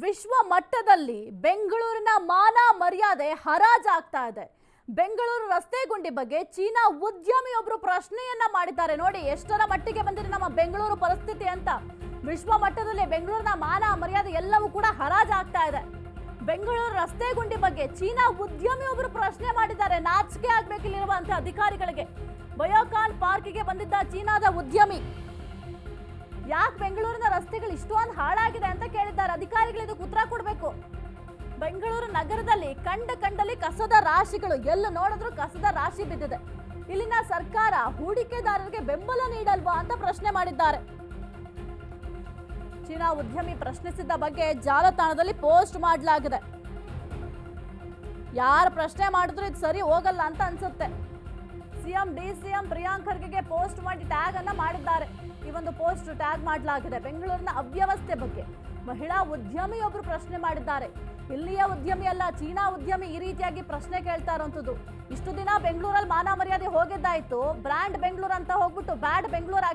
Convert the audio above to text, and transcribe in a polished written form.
ವಿಶ್ವ ಮಟ್ಟದಲ್ಲಿ ಬೆಂಗಳೂರಿನ ಮಾನ ಮರ್ಯಾದೆ ಹರಾಜಾಗ್ತಾ ಇದೆ. ಬೆಂಗಳೂರು ರಸ್ತೆ ಗುಂಡಿ ಬಗ್ಗೆ ಚೀನಾ ಉದ್ಯಮಿಯೊಬ್ಬರು ಪ್ರಶ್ನೆಯನ್ನ ಮಾಡಿದ್ದಾರೆ. ನೋಡಿ ಎಷ್ಟರ ಮಟ್ಟಿಗೆ ಬಂದಿದೆ ನಮ್ಮ ಬೆಂಗಳೂರು ಪರಿಸ್ಥಿತಿ ಅಂತ. ವಿಶ್ವ ಮಟ್ಟದಲ್ಲಿ ಬೆಂಗಳೂರಿನ ಮಾನ ಮರ್ಯಾದೆ ಎಲ್ಲವೂ ಕೂಡ ಹರಾಜಾಗ್ತಾ ಇದೆ. ಬೆಂಗಳೂರು ರಸ್ತೆ ಗುಂಡಿ ಬಗ್ಗೆ ಚೀನಾ ಉದ್ಯಮಿಯೊಬ್ಬರು ಪ್ರಶ್ನೆ ಮಾಡಿದ್ದಾರೆ. ನಾಚಿಕೆ ಆಗ್ಬೇಕು ಇಲ್ಲಿರುವಂತಹ ಅಧಿಕಾರಿಗಳಿಗೆ. ಬಯೋಕಾನ್ ಪಾರ್ಕಿಗೆ ಬಂದಿದ್ದ ಚೀನಾದ ಉದ್ಯಮಿ ಯಾಕೆ ಬೆಂಗಳೂರಿನ ರಸ್ತೆಗಳು ಇಷ್ಟೊಂದು ಹಾಳಾಗಿದೆ ಅಂತ ಕೇಳಿದ್ದಾರೆ. ಅಧಿಕಾರಿಗಳು ಇದಕ್ಕೆ ಉತ್ತರ ಕೊಡಬೇಕು. ಬೆಂಗಳೂರು ನಗರದಲ್ಲಿ ಕಂಡಲ್ಲಿ ಕಸದ ರಾಶಿಗಳು, ಎಲ್ಲ ನೋಡಿದ್ರು ಕಸದ ರಾಶಿ ಬಿದ್ದಿದೆ. ಇಲ್ಲಿನ ಸರ್ಕಾರ ಹೂಡಿಕೆದಾರರಿಗೆ ಬೆಂಬಲ ನೀಡಲ್ವಾ ಅಂತ ಪ್ರಶ್ನೆ ಮಾಡಿದ್ದಾರೆ. ಚೀನಾ ಉದ್ಯಮಿ ಪ್ರಶ್ನಿಸಿದ್ದ ಬಗ್ಗೆ ಜಾಲತಾಣದಲ್ಲಿ ಪೋಸ್ಟ್ ಮಾಡಲಾಗಿದೆ. ಯಾರು ಪ್ರಶ್ನೆ ಮಾಡಿದ್ರು ಇದು ಸರಿ ಹೋಗಲ್ಲ ಅಂತ ಅನ್ಸುತ್ತೆ. ಡಿಸಿಎಂ ಪ್ರಿಯಾಂಕ್ ಖರ್ಗೆಗೆ ಪೋಸ್ಟ್ ಮಾಡಿ ಟ್ಯಾಗ್ ಅನ್ನ ಮಾಡಿದ್ದಾರೆ. ಈ ಒಂದು ಪೋಸ್ಟ್ ಟ್ಯಾಗ್ ಮಾಡಲಾಗಿದೆ. ಬೆಂಗಳೂರಿನ ಅವ್ಯವಸ್ಥೆ ಬಗ್ಗೆ ಮಹಿಳಾ ಉದ್ಯಮಿಯೊಬ್ಬರು ಪ್ರಶ್ನೆ ಮಾಡಿದ್ದಾರೆ. ಇಲ್ಲಿಯ ಉದ್ಯಮಿ ಅಲ್ಲ, ಚೀನಾ ಉದ್ಯಮಿ ಈ ರೀತಿಯಾಗಿ ಪ್ರಶ್ನೆ ಕೇಳ್ತಾ ಇರುವಂತದ್ದು. ಇಷ್ಟು ದಿನ ಬೆಂಗಳೂರಲ್ಲಿ ಮಾನ ಮರ್ಯಾದೆ ಹೋಗಿದ್ದಾಯ್ತು, ಬ್ರ್ಯಾಂಡ್ ಬೆಂಗಳೂರು ಅಂತ ಹೋಗ್ಬಿಟ್ಟು ಬ್ಯಾಡ್ ಬೆಂಗಳೂರು